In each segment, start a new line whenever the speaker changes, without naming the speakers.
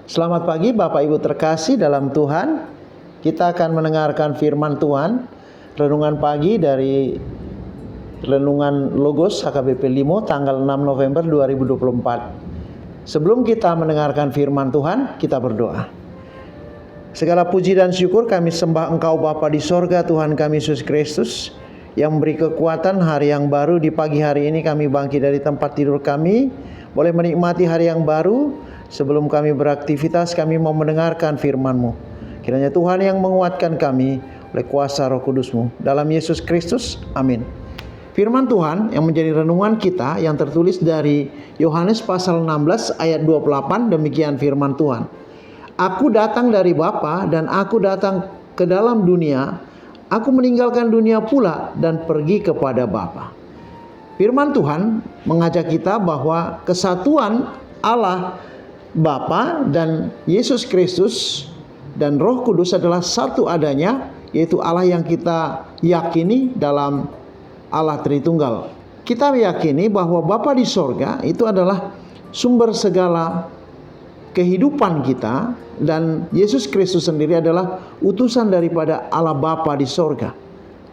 Selamat pagi Bapak Ibu terkasih dalam Tuhan. Kita akan mendengarkan firman Tuhan. Renungan pagi dari Renungan Logos HKBP Limo tanggal 6 November 2024. Sebelum kita mendengarkan firman Tuhan, kita berdoa. Segala puji dan syukur kami sembah Engkau Bapa di sorga, Tuhan kami Yesus Kristus, yang memberi kekuatan hari yang baru. Di pagi hari ini kami bangkit dari tempat tidur kami, boleh menikmati hari yang baru. Sebelum kami beraktivitas, kami mau mendengarkan firman-Mu. Kiranya Tuhan yang menguatkan kami oleh kuasa Roh Kudus-Mu. Dalam Yesus Kristus, amin. Firman Tuhan yang menjadi renungan kita yang tertulis dari Yohanes pasal 16 ayat 28, demikian firman Tuhan. Aku datang dari Bapa dan aku datang ke dalam dunia. Aku meninggalkan dunia pula dan pergi kepada Bapa. Firman Tuhan mengajak kita bahwa kesatuan Allah Bapa dan Yesus Kristus dan Roh Kudus adalah satu adanya, yaitu Allah yang kita yakini dalam Allah Tritunggal. Kita meyakini bahwa Bapa di sorga itu adalah sumber segala kehidupan kita, dan Yesus Kristus sendiri adalah utusan daripada Allah Bapa di sorga,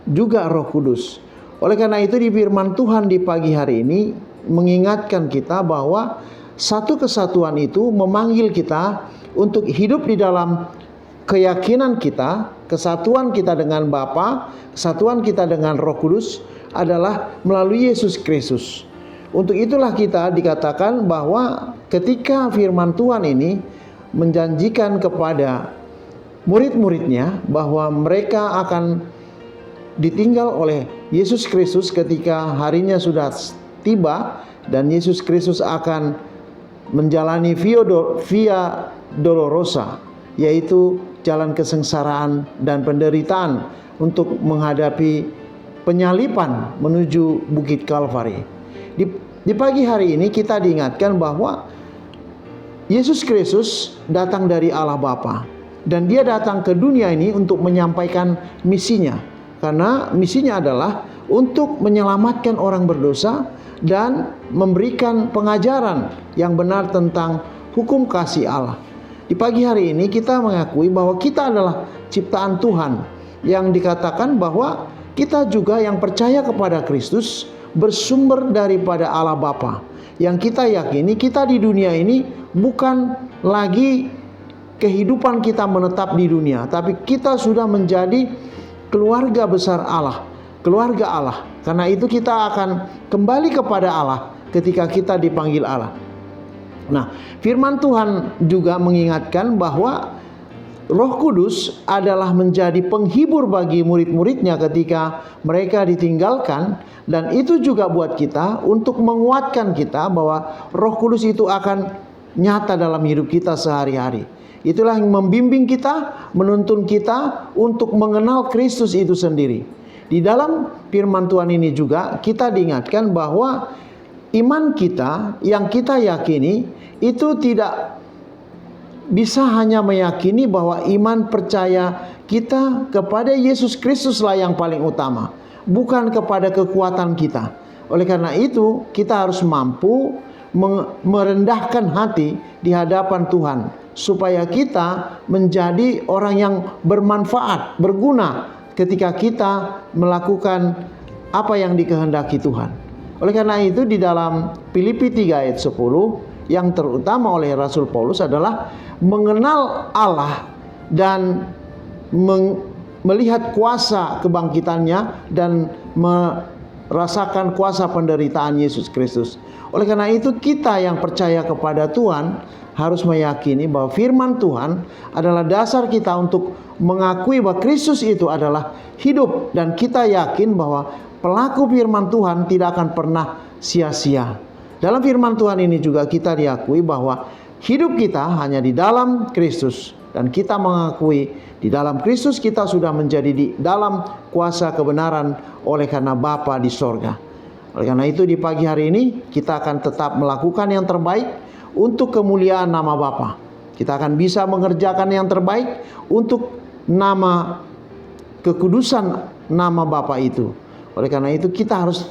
juga Roh Kudus. Oleh karena itu di firman Tuhan di pagi hari ini mengingatkan kita bahwa satu kesatuan itu memanggil kita untuk hidup di dalam keyakinan kita. Kesatuan kita dengan Bapa, kesatuan kita dengan Roh Kudus adalah melalui Yesus Kristus. Untuk itulah kita dikatakan bahwa ketika firman Tuhan ini menjanjikan kepada murid-muridnya bahwa mereka akan ditinggal oleh Yesus Kristus ketika harinya sudah tiba, dan Yesus Kristus akan menjalani via dolorosa, yaitu jalan kesengsaraan dan penderitaan untuk menghadapi penyalipan menuju Bukit Kalvari. Di pagi hari ini kita diingatkan bahwa Yesus Kristus datang dari Allah Bapa, dan dia datang ke dunia ini untuk menyampaikan misinya. Karena misinya adalah untuk menyelamatkan orang berdosa dan memberikan pengajaran yang benar tentang hukum kasih Allah. Di pagi hari ini kita mengakui bahwa kita adalah ciptaan Tuhan, yang dikatakan bahwa kita juga yang percaya kepada Kristus bersumber daripada Allah Bapa. Yang kita yakini kita di dunia ini bukan lagi kehidupan kita menetap di dunia, tapi kita sudah menjadi keluarga besar Allah, keluarga Allah. Karena itu kita akan kembali kepada Allah ketika kita dipanggil Allah. Nah, firman Tuhan juga mengingatkan bahwa Roh Kudus adalah menjadi penghibur bagi murid-muridnya ketika mereka ditinggalkan. Dan itu juga buat kita untuk menguatkan kita bahwa Roh Kudus itu akan nyata dalam hidup kita sehari-hari. Itulah yang membimbing kita, menuntun kita untuk mengenal Kristus itu sendiri. Di dalam firman Tuhan ini juga kita diingatkan bahwa iman kita yang kita yakini itu tidak bisa hanya meyakini bahwa iman percaya kita kepada Yesus Kristuslah yang paling utama, bukan kepada kekuatan kita. Oleh karena itu kita harus mampu merendahkan hati di hadapan Tuhan, supaya kita menjadi orang yang bermanfaat, berguna ketika kita melakukan apa yang dikehendaki Tuhan. Oleh karena itu di dalam Filipi 3 ayat 10, yang terutama oleh Rasul Paulus adalah mengenal Allah dan melihat kuasa kebangkitannya dan merasakan kuasa penderitaan Yesus Kristus. Oleh karena itu kita yang percaya kepada Tuhan harus meyakini bahwa firman Tuhan adalah dasar kita untuk mengakui bahwa Kristus itu adalah hidup, dan kita yakin bahwa pelaku firman Tuhan tidak akan pernah sia-sia. Dalam firman Tuhan ini juga kita diakui bahwa hidup kita hanya di dalam Kristus, dan kita mengakui di dalam Kristus kita sudah menjadi di dalam kuasa kebenaran oleh karena Bapa di sorga. Oleh karena itu di pagi hari ini kita akan tetap melakukan yang terbaik untuk kemuliaan nama Bapa. Kita akan bisa mengerjakan yang terbaik untuk nama kekudusan nama Bapa itu. Oleh karena itu kita harus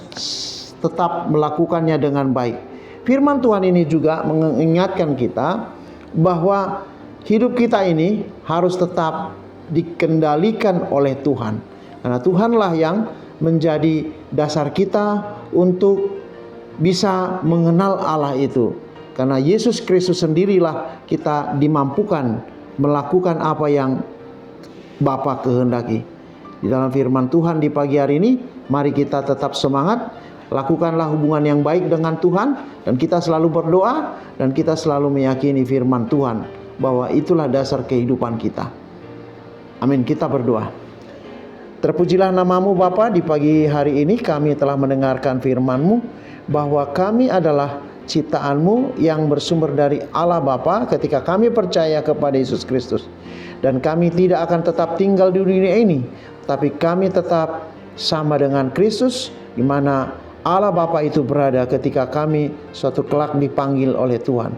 tetap melakukannya dengan baik. Firman Tuhan ini juga mengingatkan kita bahwa hidup kita ini harus tetap dikendalikan oleh Tuhan. Karena Tuhanlah yang menjadi dasar kita untuk bisa mengenal Allah itu. Karena Yesus Kristus sendirilah kita dimampukan melakukan apa yang Bapa kehendaki. Di dalam firman Tuhan di pagi hari ini, mari kita tetap semangat, lakukanlah hubungan yang baik dengan Tuhan, dan kita selalu berdoa, dan kita selalu meyakini firman Tuhan bahwa itulah dasar kehidupan kita. Amin. Kita berdoa. Terpujilah namamu Bapa, di pagi hari ini kami telah mendengarkan firman-Mu bahwa kami adalah ciptaan-Mu yang bersumber dari Allah Bapa ketika kami percaya kepada Yesus Kristus. Dan kami tidak akan tetap tinggal di dunia ini, tapi kami tetap sama dengan Kristus, di mana Allah Bapa itu berada ketika kami suatu kelak dipanggil oleh Tuhan.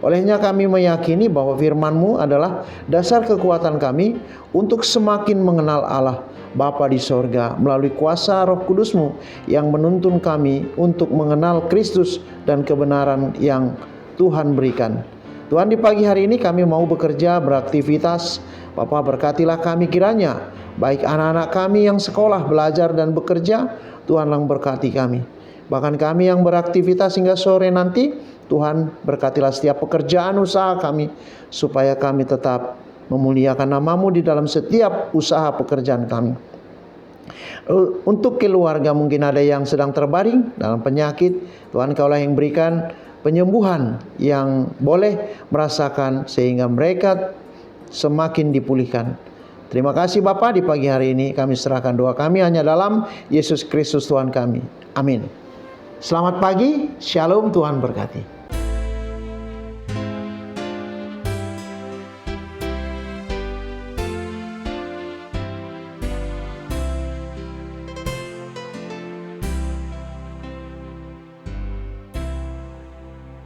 Olehnya kami meyakini bahwa firman-Mu adalah dasar kekuatan kami untuk semakin mengenal Allah Bapa di sorga melalui kuasa Roh Kudus-Mu yang menuntun kami untuk mengenal Kristus dan kebenaran yang Tuhan berikan. Tuhan, di pagi hari ini kami mau bekerja, beraktivitas. Bapa, berkatilah kami kiranya, baik anak-anak kami yang sekolah, belajar dan bekerja, Tuhanlah berkati kami. Bahkan kami yang beraktivitas hingga sore nanti, Tuhan berkatilah setiap pekerjaan usaha kami, supaya kami tetap memuliakan nama-Mu di dalam setiap usaha pekerjaan kami. Untuk keluarga mungkin ada yang sedang terbaring dalam penyakit, Tuhan Kaulah yang berikan penyembuhan yang boleh merasakan sehingga mereka semakin dipulihkan. Terima kasih Bapa, di pagi hari ini kami serahkan doa kami hanya dalam Yesus Kristus Tuhan kami. Amin. Selamat pagi, shalom, Tuhan berkati.